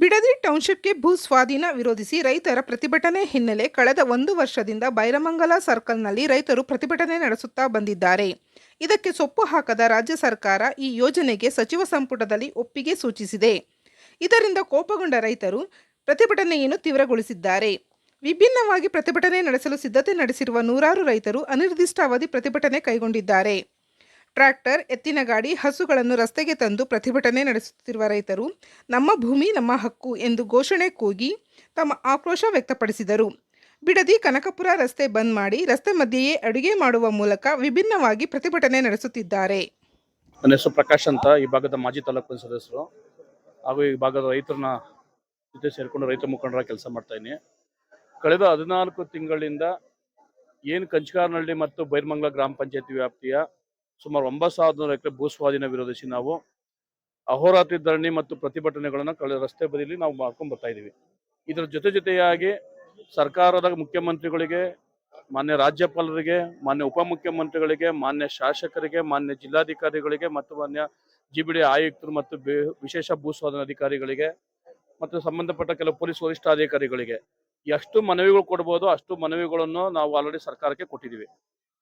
ಬಿಡದಿ ಟೌನ್ಶಿಪ್ಗೆ ಭೂ ಸ್ವಾಧೀನ ವಿರೋಧಿಸಿ ರೈತರ ಪ್ರತಿಭಟನೆ ಹಿನ್ನೆಲೆ ಕಳೆದ 1 ವರ್ಷದಿಂದ ಬೈರಮಂಗಲ ಸರ್ಕಲ್ನಲ್ಲಿ ರೈತರು ಪ್ರತಿಭಟನೆ ನಡೆಸುತ್ತಾ ಬಂದಿದ್ದಾರೆ. ಇದಕ್ಕೆ ಸೊಪ್ಪು ಹಾಕದ ರಾಜ್ಯ ಸರ್ಕಾರ ಈ ಯೋಜನೆಗೆ ಸಚಿವ ಸಂಪುಟದಲ್ಲಿ ಒಪ್ಪಿಗೆ ಸೂಚಿಸಿದೆ. ಇದರಿಂದ ಕೋಪಗೊಂಡ ರೈತರು ಪ್ರತಿಭಟನೆಯನ್ನು ತೀವ್ರಗೊಳಿಸಿದ್ದಾರೆ. ವಿಭಿನ್ನವಾಗಿ ಪ್ರತಿಭಟನೆ ನಡೆಸಲು ಸಿದ್ಧತೆ ನಡೆಸಿರುವ ನೂರಾರು ರೈತರು ಅನಿರ್ದಿಷ್ಟಾವಧಿ ಪ್ರತಿಭಟನೆ ಕೈಗೊಂಡಿದ್ದಾರೆ. ಟ್ರ್ಯಾಕ್ಟರ್, ಎತ್ತಿನ ಗಾಡಿ, ಹಸುಗಳನ್ನು ರಸ್ತೆಗೆ ತಂದು ಪ್ರತಿಭಟನೆ ನಡೆಸುತ್ತಿರುವ ರೈತರು ನಮ್ಮ ಭೂಮಿ ನಮ್ಮ ಹಕ್ಕು ಎಂದು ಘೋಷಣೆ ಕೂಗಿ ತಮ್ಮ ಆಕ್ರೋಶ ವ್ಯಕ್ತಪಡಿಸಿದರು. ಬಿಡದಿ ಕನಕಪುರ ರಸ್ತೆ ಬಂದ್ ಮಾಡಿ ರಸ್ತೆ ಮಧ್ಯೆಯೇ ಅಡುಗೆ ಮಾಡುವ ಮೂಲಕ ವಿಭಿನ್ನವಾಗಿ ಪ್ರತಿಭಟನೆ ನಡೆಸುತ್ತಿದ್ದಾರೆ. ನನ್ನ ಹೆಸರು ಪ್ರಕಾಶ್ ಅಂತ, ಈ ಭಾಗದ ಮಾಜಿ ತಾಲೂಕು ಸದಸ್ಯರು ಹಾಗೂ ಈ ಭಾಗದ ರೈತರನ್ನ ಜೊತೆ ಸೇರಿಕೊಂಡು ರೈತ ಮುಖಂಡರ ಕೆಲಸ ಮಾಡ್ತಾ ಇದ್ದೀನಿ. ಕಳೆದ 14 ತಿಂಗಳಿಂದ ಏನು ಕಂಚಗಾರನಹಳ್ಳಿ ಮತ್ತು ಬೈರಮಂಗಲ ಗ್ರಾಮ ಪಂಚಾಯತಿ ವ್ಯಾಪ್ತಿಯ ಸುಮಾರು 9,100 ಎಕರೆ ಭೂ ಸ್ವಾಧೀನ ವಿರೋಧಿಸಿ ನಾವು ಅಹೋರಾತ್ರಿ ಧರಣಿ ಮತ್ತು ಪ್ರತಿಭಟನೆಗಳನ್ನು ಕಳೆದ ರಸ್ತೆ ಬದಿಯಲ್ಲಿ ನಾವು ಮಾಡ್ಕೊಂಡು ಬರ್ತಾ ಇದ್ದೀವಿ. ಇದರ ಜೊತೆಯಾಗಿ ಸರ್ಕಾರದ ಮುಖ್ಯಮಂತ್ರಿಗಳಿಗೆ, ಮಾನ್ಯ ರಾಜ್ಯಪಾಲರಿಗೆ, ಮಾನ್ಯ ಉಪಮುಖ್ಯಮಂತ್ರಿಗಳಿಗೆ, ಮಾನ್ಯ ಶಾಸಕರಿಗೆ, ಮಾನ್ಯ ಜಿಲ್ಲಾಧಿಕಾರಿಗಳಿಗೆ ಮತ್ತು ಮಾನ್ಯ ಜಿಬಿಡಿ ಆಯುಕ್ತರು ಮತ್ತು ವಿಶೇಷ ಭೂ ಸ್ವಾಧೀನ ಅಧಿಕಾರಿಗಳಿಗೆ ಮತ್ತು ಸಂಬಂಧಪಟ್ಟ ಕೆಲವು ಪೊಲೀಸ್ ವರಿಷ್ಠಾಧಿಕಾರಿಗಳಿಗೆ ಎಷ್ಟು ಮನವಿಗಳು ಕೊಡ್ಬೋದು ಅಷ್ಟು ಮನವಿಗಳನ್ನು ನಾವು ಆಲ್ರೆಡಿ ಸರ್ಕಾರಕ್ಕೆ ಕೊಟ್ಟಿದ್ದೀವಿ.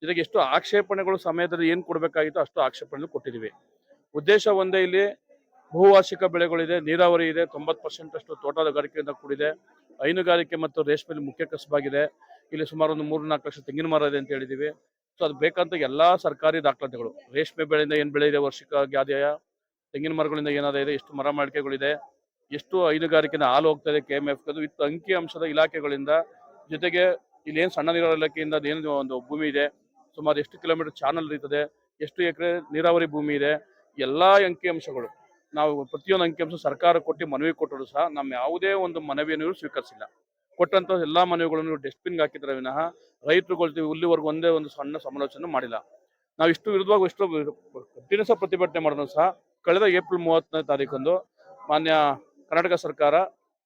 ಜೊತೆಗೆ ಎಷ್ಟು ಆಕ್ಷೇಪಣೆಗಳು ಸಮಯದಲ್ಲಿ ಏನು ಕೊಡಬೇಕಾಗಿತ್ತು ಅಷ್ಟು ಆಕ್ಷೇಪಣೆಗಳು ಕೊಟ್ಟಿದ್ದೀವಿ. ಉದ್ದೇಶ ಒಂದೇ, ಇಲ್ಲಿ ಬಹುವಾರ್ಷಿಕ ಬೆಳೆಗಳಿದೆ, ನೀರಾವರಿ ಇದೆ, 90% ಅಷ್ಟು ತೋಟಗಾರಿಕೆಯಿಂದ ಕೂಡಿದೆ, ಹೈನುಗಾರಿಕೆ ಮತ್ತು ರೇಷ್ಮೆ ಮುಖ್ಯ ಕಸಬಾಗಿದೆ. ಇಲ್ಲಿ ಸುಮಾರು ಒಂದು 3-4 ಲಕ್ಷ ತೆಂಗಿನ ಮರ ಇದೆ ಅಂತ ಹೇಳಿದ್ದೀವಿ. ಸೊ ಅದು ಬೇಕಂತ ಎಲ್ಲಾ ಸರ್ಕಾರಿ ದಾಖಲಾತಿಗಳು, ರೇಷ್ಮೆ ಬೆಳೆಯಿಂದ ಏನು ಬೆಳೆ ಇದೆ, ವಾರ್ಷಿಕ ಆದಾಯ, ತೆಂಗಿನ ಮರಗಳಿಂದ ಏನಾದ ಇದೆ, ಎಷ್ಟು ಮರ ಮಾಡಿಕೆಗಳಿದೆ, ಎಷ್ಟು ಹೈನುಗಾರಿಕೆಯಿಂದ ಹಾಲು ಹೋಗ್ತಾ ಇದೆ, KMF ಇತ್ತು ಅಂಕಿ ಅಂಶದ ಇಲಾಖೆಗಳಿಂದ, ಜೊತೆಗೆ ಇಲ್ಲಿ ಏನು ಸಣ್ಣ ನೀರಾವರಿ ಇಲಾಖೆಯಿಂದ ಏನು ಒಂದು ಭೂಮಿ ಇದೆ, ಸುಮಾರು ಎಷ್ಟು ಕಿಲೋಮೀಟರ್ ಚಾನಲ್ ಇರ್ತದೆ, ಎಷ್ಟು ಎಕರೆ ನೀರಾವರಿ ಭೂಮಿ ಇದೆ, ಎಲ್ಲಾ ಅಂಕಿ ಅಂಶಗಳು ನಾವು ಪ್ರತಿಯೊಂದು ಅಂಕಿ ಅಂಶ ಸರ್ಕಾರ ಕೊಟ್ಟು ಮನವಿ ಕೊಟ್ಟರು ಸಹ ನಮ್ಮ ಯಾವುದೇ ಒಂದು ಮನವಿಯನ್ನು ಸ್ವೀಕರಿಸಿಲ್ಲ. ಕೊಟ್ಟಂತ ಎಲ್ಲಾ ಮನವಿಗಳನ್ನು ಡಸ್ಟ್ಬಿನ್ಗೆ ಹಾಕಿದ್ರೆ ವಿನಃ ರೈತರುಗಳು ಇಲ್ಲಿವರೆಗೂ ಒಂದೇ ಒಂದು ಸಣ್ಣ ಸಮಾಲೋಚನೆ ಮಾಡಿಲ್ಲ. ನಾವು ಇಷ್ಟು ವಿರುದ್ಧವಾಗಿ ಎಷ್ಟು ಕಠಿಣ ಪ್ರತಿಭಟನೆ ಮಾಡಿದ್ರು ಸಹ ಕಳೆದ ಏಪ್ರಿಲ್ 30ನೇ ತಾರೀಕಂದು ಮಾನ್ಯ ಕರ್ನಾಟಕ ಸರ್ಕಾರ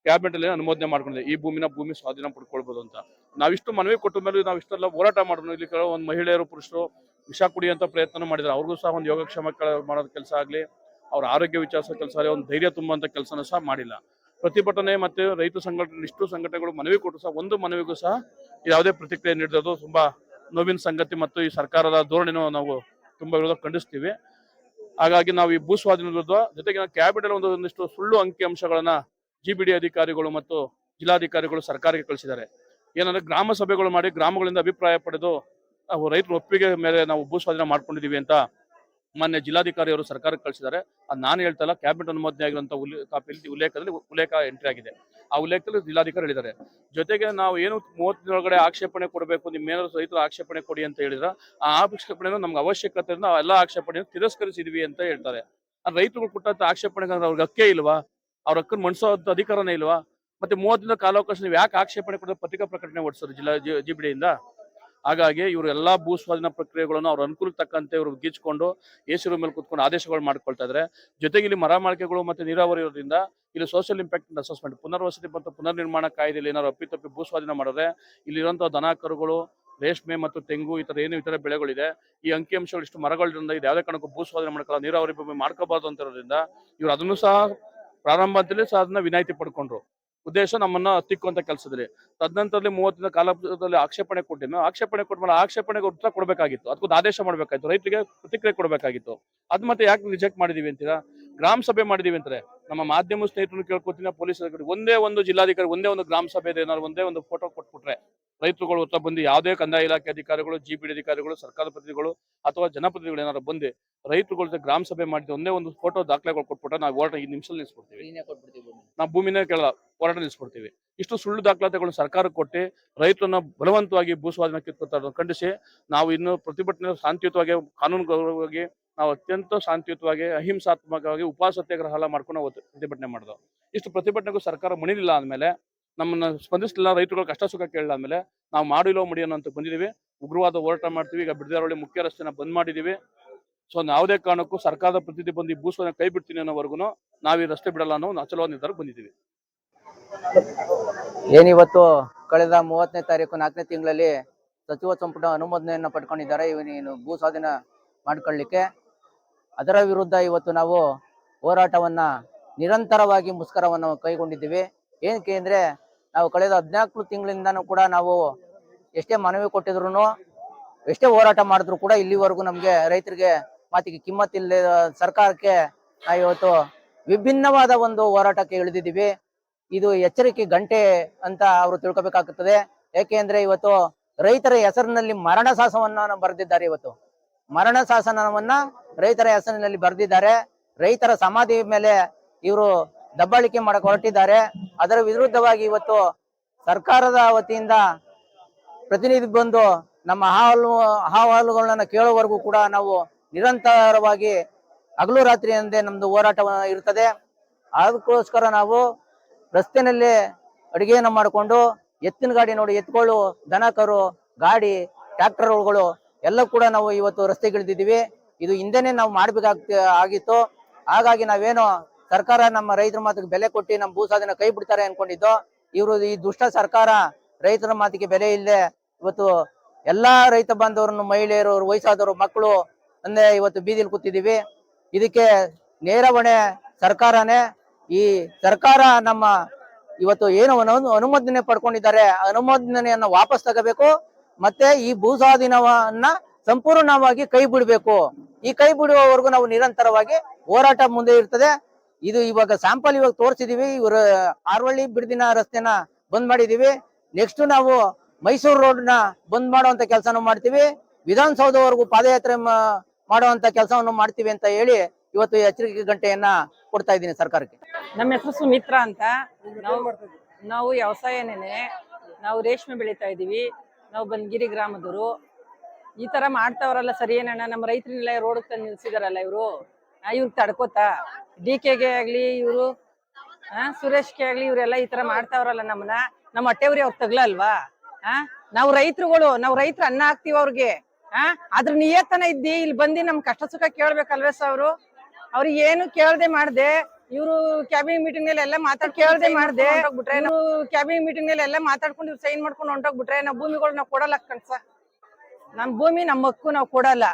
ಕ್ಯಾಬಿನೆಟ್ ಅಲ್ಲಿ ಅನುಮೋದನೆ ಮಾಡ್ಕೊಂಡಿದೆ, ಈ ಭೂಮಿ ಸ್ವಾಧೀನ ಪಡ್ಕೊಳ್ಬಹುದು ಅಂತ. ನಾವಿಷ್ಟು ಮನವಿ ಕೊಟ್ಟ ಮೇಲೆ ನಾವು ಇಷ್ಟೆಲ್ಲ ಹೋರಾಟ ಮಾಡಿದ್ರು. ಇಲ್ಲಿ ಕೆಲವೊಂದು ಮಹಿಳೆಯರು, ಪುರುಷರು ವಿಷ ಕುಡಿಯುವಂತ ಪ್ರಯತ್ನ ಮಾಡಿದ್ರು. ಅವ್ರಿಗೂ ಸಹ ಒಂದು ಯೋಗಕ್ಷೇಮ ಮಾಡೋದ್ ಕೆಲಸ ಆಗ್ಲಿ, ಅವ್ರ ಆರೋಗ್ಯ ವಿಚಾರಿಸೋ ಕೆಲಸ ಆಗಲಿ, ಒಂದು ಧೈರ್ಯ ತುಂಬುವಂತ ಕೆಲಸನೂ ಸಹ ಮಾಡಿಲ್ಲ. ಪ್ರತಿಭಟನೆ ಮತ್ತೆ ರೈತ ಸಂಘಟನೆ ಇಷ್ಟು ಸಂಘಟನೆಗಳು ಮನವಿ ಕೊಟ್ಟರು ಸಹ ಒಂದು ಮನವಿಗೂ ಸಹ ಯಾವುದೇ ಪ್ರತಿಕ್ರಿಯೆ ನೀಡಿರೋದು ತುಂಬಾ ನೋವಿನ ಸಂಗತಿ ಮತ್ತು ಈ ಸರ್ಕಾರದ ಧೋರಣೆನೂ ನಾವು ತುಂಬಾ ವಿರೋಧ ಖಂಡಿಸ್ತೀವಿ. ಹಾಗಾಗಿ ನಾವು ಈ ಭೂ ಸ್ವಾಧೀನ ವಿರುದ್ಧ ಜೊತೆಗೆ ಕ್ಯಾಬಿನೆಟ್ ಒಂದಿಷ್ಟು ಸುಳ್ಳು ಅಂಕಿ ಅಂಶಗಳನ್ನ ಜಿಬಿಡಿ ಅಧಿಕಾರಿಗಳು ಮತ್ತು ಜಿಲ್ಲಾಧಿಕಾರಿಗಳು ಸರ್ಕಾರಕ್ಕೆ ಕಳಿಸಿದ್ದಾರೆ. ಏನಂದ್ರೆ ಗ್ರಾಮ ಸಭೆಗಳು ಮಾಡಿ ಗ್ರಾಮಗಳಿಂದ ಅಭಿಪ್ರಾಯ ಪಡೆದು ರೈತರ ಒಪ್ಪಿಗೆ ಮೇಲೆ ನಾವು ಭೂ ಸ್ವಾಧೀನ ಮಾಡ್ಕೊಂಡಿದೀವಿ ಅಂತ ಮಾನ್ಯ ಜಿಲ್ಲಾಧಿಕಾರಿ ಅವರು ಸರ್ಕಾರಕ್ಕೆ ಕಳಿಸಿದ್ದಾರೆ. ಅದು ನಾನು ಹೇಳ್ತಾ ಇಲ್ಲ, ಕ್ಯಾಬಿನೆಟ್ ಅನುಮೋದನೆ ಆಗಿರುವಂತಹ ಉಲ್ಲೇಖ ಎಂಟ್ರಿ ಆಗಿದೆ. ಆ ಉಲ್ಲೇಖದಲ್ಲಿ ಜಿಲ್ಲಾಧಿಕಾರಿ ಹೇಳಿದ್ದಾರೆ. ಜೊತೆಗೆ ನಾವು ಏನು 30 ದಿನದೊಳಗಡೆ ಆಕ್ಷೇಪಣೆ ಕೊಡಬೇಕು, ನಿಮ್ಮೇನಾದ್ರು ರೈತರು ಆಕ್ಷೇಪಣೆ ಕೊಡಿ ಅಂತ ಹೇಳಿದ್ರ ಆ ಆಕ್ಷೇಪಣೆ ನಮ್ಗೆ ಅವಶ್ಯಕತೆ ನಾವು ಎಲ್ಲಾ ಆಕ್ಷೇಪಣೆಯನ್ನು ತಿರಸ್ಕರಿಸಿದ್ವಿ ಅಂತ ಹೇಳ್ತಾರೆ. ರೈತರು ಕೊಟ್ಟಂತ ಆಕ್ಷೇಪಣೆ ಅವ್ರಿಗೆ ಹಕ್ಕೇ ಇಲ್ವಾ? ಅವ್ರ ಹಕ್ಕನ್ನು ಮಣಿಸೋ ಅಧಿಕಾರನೇ ಇಲ್ವಾ? ಮತ್ತೆ 30 ದಿನ ಕಾಲಾವಕಾಶ ನೀವು ಯಾಕೆ ಆಕ್ಷೇಪಣೆ ಕೊಡೋ ಪತ್ರಿಕಾ ಪ್ರಕಟಣೆ ಹೊರಡಿಸೋರು ಜಿಲ್ಲಾ ಜಿಬಿಡಿಯಿಂದ? ಹಾಗಾಗಿ ಇವರು ಎಲ್ಲಾ ಭೂ ಸ್ವಾಧೀನ ಪ್ರಕ್ರಿಯೆಗಳನ್ನು ಅವ್ರ ಅನುಕೂಲಕ್ಕೆ ತಕ್ಕಂತೆ ಇವರು ಗೀಚ್ಕೊಂಡು ಎಸಿರು ಮೇಲೆ ಕುತ್ಕೊಂಡು ಆದೇಶಗಳು ಮಾಡ್ಕೊಳ್ತಾ ಇದ್ದಾರೆ. ಜೊತೆಗೆ ಇಲ್ಲಿ ಮರ ಮಾಳಿಕೆಗಳು ಮತ್ತೆ ನೀರಾವರಿ ಇರೋದ್ರಿಂದ ಇಲ್ಲಿ ಸೋಷಿಯಲ್ ಇಂಪ್ಯಾಕ್ಟ್ ಅಸೆಸ್ಮೆಂಟ್, ಪುನರ್ವಸತಿ ಮತ್ತು ಪುನರ್ನಿರ್ಮಾಣ ಕಾಯ್ದೆಯಲ್ಲಿ ಏನಾದ್ರು ಅಪ್ಪಿತಪ್ಪಿ ಭೂ ಸ್ವಾಧೀನ ಮಾಡಿದ್ರೆ ಇಲ್ಲಿರುವಂತಹ ದನ ಕರುಗಳು, ರೇಷ್ಮೆ ಮತ್ತು ತೆಂಗು ಇತರ ಬೆಳೆಗಳಿದೆ, ಈ ಅಂಕಿಅಂಶಗಳು ಇಷ್ಟು ಮರಗಳಿಂದ ಇದು ಯಾವುದೇ ಕಾರಣಕ್ಕೂ ಭೂ ಸ್ವಾಧೀನ ಮಾಡ್ಕೊಳ್ಳೋ, ನೀರಾವರಿ ಭೂಮಿ ಮಾಡ್ಕೋಬಾರ್ದು ಅಂತ ಇರೋದ್ರಿಂದ ಇವರು ಅದನ್ನು ಸಹ ಪ್ರಾರಂಭ ಅಂತಲೇ ಸಹ ಅದನ್ನ ವಿನಾಯಿತಿ ಪಡ್ಕೊಂಡ್ರು. ಉದ್ದೇಶ ನಮ್ಮನ್ನ ಹತ್ತಿಕ್ಕುವಂತ ಕೆಲಸದಲ್ಲಿ. ತದನಂತರದಲ್ಲಿ 30 ದಿನ ಕಾಲದಲ್ಲಿ ಆಕ್ಷೇಪಣೆ ಕೊಟ್ಟಿದ್ದು, ಆಕ್ಷೇಪಣೆ ಕೊಟ್ಮೇಲೆ ಆಕ್ಷೇಪಣೆಗೆ ಉತ್ತರ ಕೊಡಬೇಕಾಗಿತ್ತು, ಅದಕ್ಕೊಂದು ಆದೇಶ ಮಾಡಬೇಕಾಗಿತ್ತು, ರೈತರಿಗೆ ಪ್ರತಿಕ್ರಿಯೆ ಕೊಡಬೇಕಾಗಿತ್ತು. ಅದ್ ಮತ್ತೆ ಯಾಕೆ ರಿಜೆಕ್ಟ್ ಮಾಡಿದೀವಿ ಅಂತೀರಾ? ಗ್ರಾಮ ಸಭೆ ಮಾಡಿದೀವಿ ಅಂತಾರೆ. ನಮ್ಮ ಮಾಧ್ಯಮ ಸ್ನೇಹಿತರು ಕೇಳ್ಕೊತೀನಿ, ಪೊಲೀಸ್ ಒಂದೇ ಒಂದು ಜಿಲ್ಲಾಧಿಕಾರಿ ಒಂದೇ ಒಂದು ಗ್ರಾಮ ಸಭೆ ಏನಾದ್ರು ಒಂದೇ ಒಂದು ಫೋಟೋ ಕೊಟ್ಬಿಟ್ರೆ ರೈತರುಗಳು ಉತ್ತರ ಬಂದು ಯಾವುದೇ ಕಂದಾಯ ಇಲಾಖೆ ಅಧಿಕಾರಿಗಳು, ಜಿಬಿಡಿ ಅಧಿಕಾರಿಗಳು, ಸರ್ಕಾರದ ಪ್ರತಿನಿಧಿಗಳು ಅಥವಾ ಜನಪ್ರತಿನಿಧಿಗಳು ಏನಾದ್ರು ಬಂದು ರೈತರುಗಳ ಗ್ರಾಮ ಸಭೆ ಮಾಡಿದ್ದು ಒಂದೇ ಒಂದು ಫೋಟೋ ದಾಖಲೆಗಳು ಕೊಟ್ಬಿಟ್ರೆ ನಾವು ಹೋರಾಟ 5 ನಿಮಿಷದಲ್ಲಿ ನಿಲ್ಲಿಸ್ಬಿಡ್ತೀವಿ. ನಾವು ಭೂಮಿನೇ ಕೇಳಲ್ಲ, ಹೋರಾಟ ನಿಲ್ಲಿಸ್ಬಿಡ್ತೀವಿ. ಇಷ್ಟು ಸುಳ್ಳು ದಾಖಲಾತಿಗಳನ್ನು ಸರ್ಕಾರಕ್ಕೆ ಕೊಟ್ಟು ರೈತರನ್ನ ಬಲವಂತವಾಗಿ ಭೂ ಸ್ವಾಧೀನ ಕಿತ್ತುಕೊಳ್ತಾ ಖಂಡಿಸಿ ನಾವು ಇನ್ನು ಪ್ರತಿಭಟನೆ ಶಾಂತಿಯುತವಾಗಿ, ಕಾನೂನುಗತವಾಗಿ ನಾವು ಅತ್ಯಂತ ಶಾಂತಿಯುತವಾಗಿ, ಅಹಿಂಸಾತ್ಮಕವಾಗಿ ಉಪವಾಸ ಸತ್ಯಾಗ್ರಹ ಎಲ್ಲ ಮಾಡ್ಕೊಂಡು ನಾವು ಪ್ರತಿಭಟನೆ ಮಾಡಿದ್ವು. ಇಷ್ಟು ಪ್ರತಿಭಟನೆಗೂ ಸರ್ಕಾರ ಮಣಿಲಿಲ್ಲ ಅಂದಮೇಲೆ, ನಮ್ಮನ್ನ ಸ್ಪಂದಿಸಲಿಲ್ಲ, ರೈತರುಗಳ ಕಷ್ಟ ಸುಖ ಕೇಳಲ್ಲ ಅಂದಮೇಲೆ ನಾವು ಮಾಡಿಲ್ಲೋ ಮುಡಿಯೋಣ ಅಂತ ಬಂದಿದ್ದೀವಿ. ಉಗ್ರವಾದ ಹೋರಾಟ ಮಾಡ್ತೀವಿ. ಈಗ ಬಿಡದಿರೋಳಿ ಮುಖ್ಯ ರಸ್ತೆನ ಬಂದ್ ಮಾಡಿದೀವಿ. ಸೊ ಯಾವುದೇ ಕಾರಣಕ್ಕೂ ಸರ್ಕಾರದ ಪ್ರತಿನಿಧಿ ಬಂದು ಈ ಭೂ ಸ್ವಾಧೀನ ಕೈ ಬಿಡ್ತೀನಿ ಅನ್ನೋವರೆಗೂ ನಾವು ಈ ರಸ್ತೆ ಬಿಡಲ್ಲ ಅನ್ನೋ ಒಂದು ಅಚಲವಾದ ನಿರ್ಧಾರಕ್ಕೆ ಬಂದಿದ್ದೀವಿ. ಏನಿವತ್ತು ಕಳೆದ 30ನೇ ತಾರೀಕು 4ನೇ ತಿಂಗಳಲ್ಲಿ ಸಚಿವ ಸಂಪುಟ ಅನುಮೋದನೆಯನ್ನು ಪಡ್ಕೊಂಡಿದ್ದಾರೆ ಇವನೇನು ಭೂ ಸ್ವಾಧೀನ ಮಾಡ್ಕೊಳ್ಳಿಕ್ಕೆ. ಅದರ ವಿರುದ್ಧ ಇವತ್ತು ನಾವು ಹೋರಾಟವನ್ನ ನಿರಂತರವಾಗಿ ಮುಷ್ಕರವನ್ನು ಕೈಗೊಂಡಿದ್ದೀವಿ. ಏನಕ್ಕೆ ಅಂದ್ರೆ ನಾವು ಕಳೆದ 14 ತಿಂಗಳಿಂದನೂ ಕೂಡ ನಾವು ಎಷ್ಟೇ ಮನವಿ ಕೊಟ್ಟಿದ್ರು, ಎಷ್ಟೇ ಹೋರಾಟ ಮಾಡಿದ್ರು ಕೂಡ ಇಲ್ಲಿವರೆಗೂ ನಮ್ಗೆ ರೈತರಿಗೆ ಮಾತಿಗೆ ಕಿಮ್ಮತ್ತಿಲ್ಲ ಸರ್ಕಾರಕ್ಕೆ ನಾವು ಇವತ್ತು ವಿಭಿನ್ನವಾದ ಒಂದು ಹೋರಾಟಕ್ಕೆ ಇಳಿದಿದ್ದೀವಿ. ಇದು ಎಚ್ಚರಿಕೆ ಗಂಟೆ ಅಂತ ಅವರು ತಿಳ್ಕೊಬೇಕಾಗುತ್ತದೆ. ಯಾಕೆ ಅಂದ್ರೆ ಇವತ್ತು ರೈತರ ಹೆಸರಿನಲ್ಲಿ ಮರಣ ಶಾಸನವನ್ನ ಬರೆದಿದ್ದಾರೆ. ಇವತ್ತು ಮರಣ ಶಾಸನವನ್ನ ರೈತರ ಹೆಸರಿನಲ್ಲಿ ಬರೆದಿದ್ದಾರೆ. ರೈತರ ಸಮಾಧಿ ಮೇಲೆ ಇವರು ದಬ್ಬಾಳಿಕೆ ಮಾಡಕ್ಕೆ ಹೊರಟಿದ್ದಾರೆ. ಅದರ ವಿರುದ್ಧವಾಗಿ ಇವತ್ತು ಸರ್ಕಾರದ ವತಿಯಿಂದ ಪ್ರತಿನಿಧಿ ಬಂದು ನಮ್ಮ ಅಹವಾಲುಗಳನ್ನ ಕೇಳುವವರೆಗೂ ಕೂಡ ನಾವು ನಿರಂತರವಾಗಿ ಹಗಲು ರಾತ್ರಿ ಎಂದೇ ನಮ್ದು ಹೋರಾಟ ಇರುತ್ತದೆ. ಅದಕ್ಕೋಸ್ಕರ ನಾವು ರಸ್ತೆನಲ್ಲಿ ಅಡುಗೆಯನ್ನ ಮಾಡಿಕೊಂಡು ಎತ್ತಿನ ಗಾಡಿ ನೋಡಿ, ಎತ್ತುಗಳು, ದನ ಕರು, ಗಾಡಿ, ಟ್ರ್ಯಾಕ್ಟರ್ಗಳು ಎಲ್ಲ ಕೂಡ ನಾವು ಇವತ್ತು ರಸ್ತೆಗಿಳಿದಿದ್ದೀವಿ. ಇದು ಹಿಂದೆನೆ ನಾವು ಆಗಿತ್ತು. ಹಾಗಾಗಿ ನಾವೇನೋ ಸರ್ಕಾರ ನಮ್ಮ ರೈತರ ಮಾತಿಗೆ ಬೆಲೆ ಕೊಟ್ಟು ನಮ್ಮ ಭೂಸಾಧನ ಕೈ ಬಿಡ್ತಾರೆ ಅನ್ಕೊಂಡಿದ್ದು. ಇವರು ಈ ದುಷ್ಟ ಸರ್ಕಾರ ರೈತರ ಮಾತಿಗೆ ಬೆಲೆ ಇಲ್ಲದೆ ಇವತ್ತು ಎಲ್ಲಾ ರೈತ ಬಾಂಧವರನ್ನು, ಮಹಿಳೆಯರು, ವಯಸ್ಸಾದವರು, ಮಕ್ಕಳು ಅಂದ್ರೆ ಇವತ್ತು ಬೀದಿಲಿ ಕೂತಿದ್ದೀವಿ. ಇದಕ್ಕೆ ನೇರ ಹೊಣೆ ಸರ್ಕಾರನೇ. ಈ ಸರ್ಕಾರ ನಮ್ಮ ಇವತ್ತು ಏನು ಅನುಮೋದನೆ ಪಡ್ಕೊಂಡಿದ್ದಾರೆ, ಅನುಮೋದನೆಯನ್ನ ವಾಪಸ್ ತಗೋಬೇಕು. ಮತ್ತೆ ಈ ಭೂಸ್ವಾಧೀನವನ್ನ ಸಂಪೂರ್ಣವಾಗಿ ಕೈ ಬಿಡಬೇಕು. ಈ ಕೈ ಬಿಡುವವರೆಗೂ ನಾವು ನಿರಂತರವಾಗಿ ಹೋರಾಟ ಮುಂದೆ ಇರ್ತದೆ. ಇದು ಇವಾಗ ಸ್ಯಾಂಪಲ್ ಇವಾಗ ತೋರಿಸಿದೀವಿ. ಇವರು ಆರ್ವಳ್ಳಿ ಬಿಡದಿನ ರಸ್ತೆನ ಬಂದ್ ಮಾಡಿದೀವಿ. ನೆಕ್ಸ್ಟ್ ನಾವು ಮೈಸೂರು ರೋಡ್ ನ ಬಂದ್ ಮಾಡುವಂತ ಕೆಲಸನೂ ಮಾಡ್ತೀವಿ. ವಿಧಾನಸೌಧವರೆಗೂ ಪಾದಯಾತ್ರೆ ಮಾಡುವಂತ ಕೆಲಸವನ್ನು ಮಾಡ್ತೀವಿ ಅಂತ ಹೇಳಿ ಇವತ್ತು ಎಚ್ಚರಿಕೆ ಗಂಟೆಯನ್ನ ಕೊಡ್ತಾ ಇದ್ದೀನಿ ಸರ್ಕಾರಕ್ಕೆ. ನಮ್ಮ ಹೆಸರು ಸುಮಿತ್ರಾ ಅಂತ. ನಾವು ವ್ಯವಸಾಯನೇನೆ, ನಾವು ರೇಷ್ಮೆ ಬೆಳೀತಾ ಇದೀವಿ. ನಾವು ಬನ್ಗಿರಿ ಗ್ರಾಮದವರು. ಈ ತರ ಮಾಡ್ತಾವ್ರಲ್ಲ ಸರಿ ಏನಣ್ಣ? ನಮ್ಮ ರೈತರನ್ನೆಲ್ಲ ರೋಡ್ ತಂದು ನಿಲ್ಸಿದಾರಲ್ಲ ಇವ್ರು ತಡ್ಕೋತಾ DKಗೆ ಆಗ್ಲಿ, ಇವ್ರು ಸುರೇಶ್ಗೆ ಆಗ್ಲಿ, ಇವರೆಲ್ಲ ಈ ತರ ಮಾಡ್ತಾವ್ರಲ್ಲ ನಮ್ಮನ್ನ. ನಮ್ಮ ಹೊಟ್ಟೆವ್ರಿ ಅವ್ರು ತಗ್ಲಲ್ವಾ? ನಾವು ರೈತರುಗಳು, ನಾವು ರೈತರು ಅನ್ನ ಹಾಕ್ತಿವಿ ಅವ್ರಿಗೆ. ಅದ್ರ ನಿಯತ್ತನ ಇದ್ದಿ ಇಲ್ಲಿ ಬಂದಿ ನಮ್ ಕಷ್ಟ ಸುಖ ಕೇಳ್ಬೇಕಲ್ವೇ ಅವ್ರು? ಅವ್ರಿಗೆ ಏನು ಕೇಳ್ದೆ ಮಾಡ್ದೆ ಇವ್ರು ಕ್ಯಾಬಿನೆಟ್ ಮೀಟಿಂಗ್ ನಲ್ಲಿ ಎಲ್ಲ ಕೇಳ್ದೆ ಮಾಡ್ದೆ ಕ್ಯಾಬಿನೆಟ್ ಮೀಟಿಂಗ್ ನಲ್ಲಿ ಎಲ್ಲ ಮಾತಾಡ್ಕೊಂಡು ಇವ್ರು ಸೈನ್ ಮಾಡ್ಕೊಂಡು ಹೊಂಟೋಗ್ಬಿಟ್ರೆ ನಾವು ಭೂಮಿಗಳು ನಾವು ಕೊಡಲ್ಲ ಕಣ್ಸ. ನಮ್ ಭೂಮಿ ನಮ್ಮ ಹಕ್ಕು ನಾವು ಕೊಡಲ್ಲ.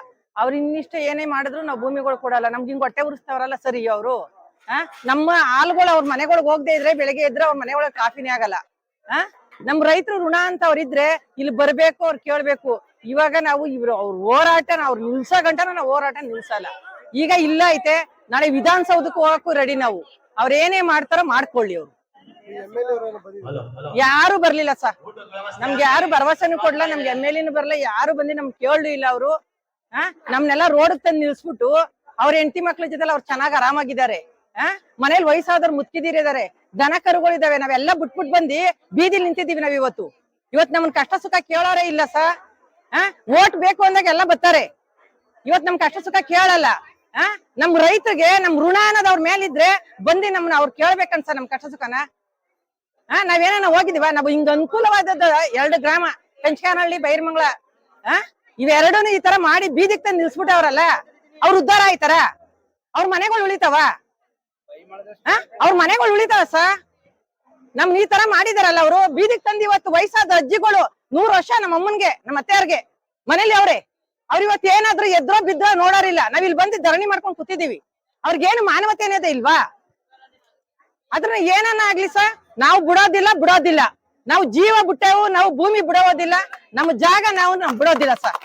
ಅವ್ರ ಇನ್ನಿಷ್ಟ ಏನೇ ಮಾಡಿದ್ರು ನಾವು ಭೂಮಿಗಳು ಕೊಡಲ್ಲ. ನಮ್ಗೆ ಹಿಂಗ್ ಹೊಟ್ಟೆ ಉರಿಸ್ತಾವ್ರಲ್ಲ ಸರಿ ಅವರು. ನಮ್ಮ ಹಾಲ್ಗಳು ಅವ್ರ ಮನೆಗಳಿಗೆ ಹೋಗದೆ ಇದ್ರೆ ಬೆಳಗ್ಗೆ ಇದ್ರೆ ಅವ್ರ ಮನೆಯೊಳಗೆ ಕಾಫಿನೇ ಆಗಲ್ಲ. ನಮ್ ರೈತರು ಋಣ ಅಂತ ಅವ್ರಿದ್ರೆ ಇಲ್ಲಿ ಬರ್ಬೇಕು, ಅವ್ರು ಕೇಳ್ಬೇಕು. ಇವಾಗ ನಾವು ಅವ್ರ ಹೋರಾಟ ಅವ್ರು ನಿಲ್ಸೋ ಗಂಟನ ನಾವು ಹೋರಾಟ ನಿಲ್ಸಲ್ಲ. ಈಗ ಇಲ್ಲ ಐತೆ, ನಾಳೆ ವಿಧಾನಸೌಧಕ್ಕೂ ಹೋಗಕ್ಕೂ ರೆಡಿ ನಾವು. ಅವ್ರ ಏನೇ ಮಾಡ್ತಾರೋ ಮಾಡ್ಕೊಳ್ಳಿ. ಅವ್ರು ಯಾರು ಬರ್ಲಿಲ್ಲ ಸರ್, ನಮ್ಗೆ ಯಾರು ಭರವಸೆನೂ ಕೊಡ್ಲ, ನಮ್ಗೆ MLA ಬರಲ್ಲ, ಯಾರು ಬಂದು ನಮ್ಗೆ ಕೇಳಲು ಇಲ್ಲ. ಅವರು ನಮ್ನೆಲ್ಲ ರೋಡ್ ತಂದು ನಿಲ್ಸ್ಬಿಟ್ಟು ಅವ್ರ ಹೆಂಡತಿ ಮಕ್ಳ ಜೊತೆ ಅವ್ರು ಚೆನ್ನಾಗ್ ಆರಾಮಾಗಿದ್ದಾರೆ. ಮನೇಲಿ ವಯಸ್ಸಾದವ್ರು ಮುತ್ಕಿದಿರಿದ್ದಾರೆ, ದನ ಕರುಗಳಿದಾವೆ. ನಾವೆಲ್ಲ ಬಿಟ್ಬಿಟ್ಟು ಬಂದು ಬೀದಿಲಿ ನಿಂತಿದ್ದೀವಿ ನಾವ್ ಇವತ್ತು ನಮ್ಮನ್ ಕಷ್ಟ ಸುಖ ಕೇಳೋರೇ ಇಲ್ಲ ಸರ್. ಓಟ್ ಬೇಕು ಅಂದಾಗ ಎಲ್ಲ ಬರ್ತಾರೆ. ಇವತ್ ನಮ್ ಕಷ್ಟ ಸುಖ ಕೇಳಲ್ಲ. ನಮ್ ರೈತರಿಗೆ ನಮ್ ಋಣ ಅನ್ನೋದು ಅವ್ರ ಮೇಲಿದ್ರೆ ಬಂದು ನಮ್ನ ಅವ್ರು ಕೇಳ್ಬೇಕನ್ಸ ನಮ್ ಕಷ್ಟ ಸುಖನ. ನಾವೇನ ಹೋಗಿದೀವ? ನಾವು ಹಿಂಗ ಅನುಕೂಲವಾದದ್ದು 2 ಗ್ರಾಮ, ಕಂಚಕಾನಹಳ್ಳಿ, ಬೈರಮಂಗಲ, ಇವೆರಡೂನು ಈ ತರ ಮಾಡಿ ಬೀದಿಗೆ ತಂದು ನಿಲ್ಸ್ಬಿಟ್ಟವ್ರಲ್ಲ. ಅವ್ರ ಉದ್ಧಾರ ಆಯ್ತಾರ? ಅವ್ರ ಮನೆಗಳು ಉಳಿತಾವ? ಅವ್ರ ಮನೆಗಳು ಉಳಿತಾವ ಸರ್? ನಮ್ ಈ ತರ ಮಾಡಿದಾರಲ್ಲ ಅವರು. ಬೀದಿಗೆ ತಂದು ಇವತ್ತು ವಯಸ್ಸಾದ ಅಜ್ಜಿಗಳು 100 ವರ್ಷ ನಮ್ಮ ಅಮ್ಮನ್ಗೆ, ನಮ್ಮ ಅತ್ತೆಯವ್ರಿಗೆ ಮನೇಲಿ ಅವ್ರೆ. ಅವ್ರ ಇವತ್ತು ಏನಾದ್ರು ಎದ್ರೋ ಬಿದ್ರೋ ನೋಡೋರಿಲ್ಲ. ನಾವ್ ಇಲ್ಲಿ ಬಂದು ಧರಣಿ ಮಾಡ್ಕೊಂಡು ಕೂತಿದೀವಿ. ಅವ್ರಿಗೇನು ಮಾನವತೆ ಅನ್ನೋದೇ ಇಲ್ವಾ? ಅದ್ರ ಏನನ್ನ ಆಗ್ಲಿ ಸರ್, ನಾವು ಬಿಡೋದಿಲ್ಲ. ನಾವು ಜೀವ ಬಿಟ್ಟೆವು, ನಾವು ಭೂಮಿ ಬಿಡೋದಿಲ್ಲ. ನಮ್ಮ ಜಾಗ ನಾವು ಬಿಡೋದಿಲ್ಲ ಸರ್.